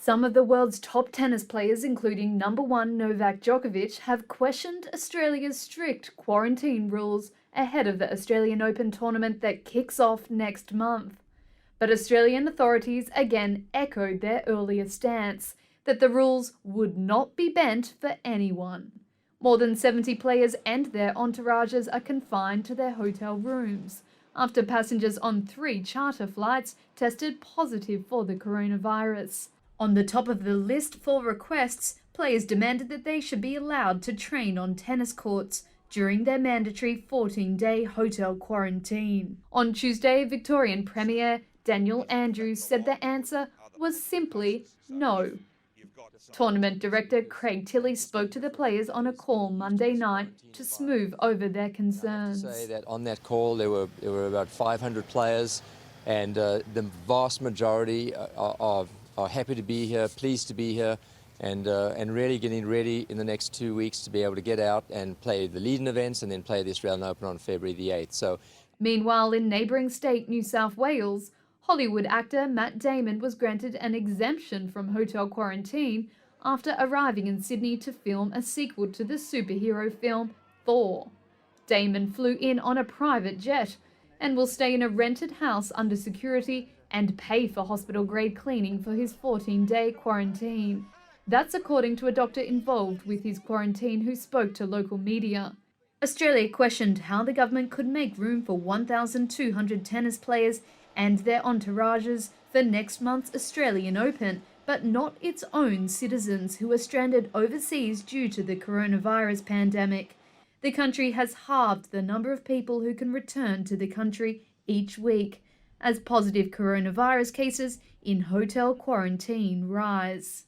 Some of the world's top tennis players, including #1 Novak Djokovic, have questioned Australia's strict quarantine rules ahead of the Australian Open tournament that kicks off next month. But Australian authorities again echoed their earlier stance that the rules would not be bent for anyone. More than 70 players and their entourages are confined to their hotel rooms after passengers on 3 charter flights tested positive for the coronavirus. On the top of the list for requests, players demanded that they should be allowed to train on tennis courts during their mandatory 14-day hotel quarantine. On Tuesday, Victorian Premier Daniel Andrews said the answer was simply no. Tournament director Craig Tilley spoke to the players on a call Monday night to smooth over their concerns. I have to say that on that call there were about 500 players, and the vast majority are happy to be here, pleased to be here, and really getting ready in the next 2 weeks to be able to get out and play the leading events and then play the Australian Open on February the 8th. So, meanwhile, in neighbouring state New South Wales, Hollywood actor Matt Damon was granted an exemption from hotel quarantine after arriving in Sydney to film a sequel to the superhero film Thor. Damon flew in on a private jet and will stay in a rented house under security and pay for hospital-grade cleaning for his 14-day quarantine. That's according to a doctor involved with his quarantine who spoke to local media. Australia questioned how the government could make room for 1,200 tennis players and their entourages for next month's Australian Open, but not its own citizens who are stranded overseas due to the coronavirus pandemic. The country has halved the number of people who can return to the country each week as positive coronavirus cases in hotel quarantine rise.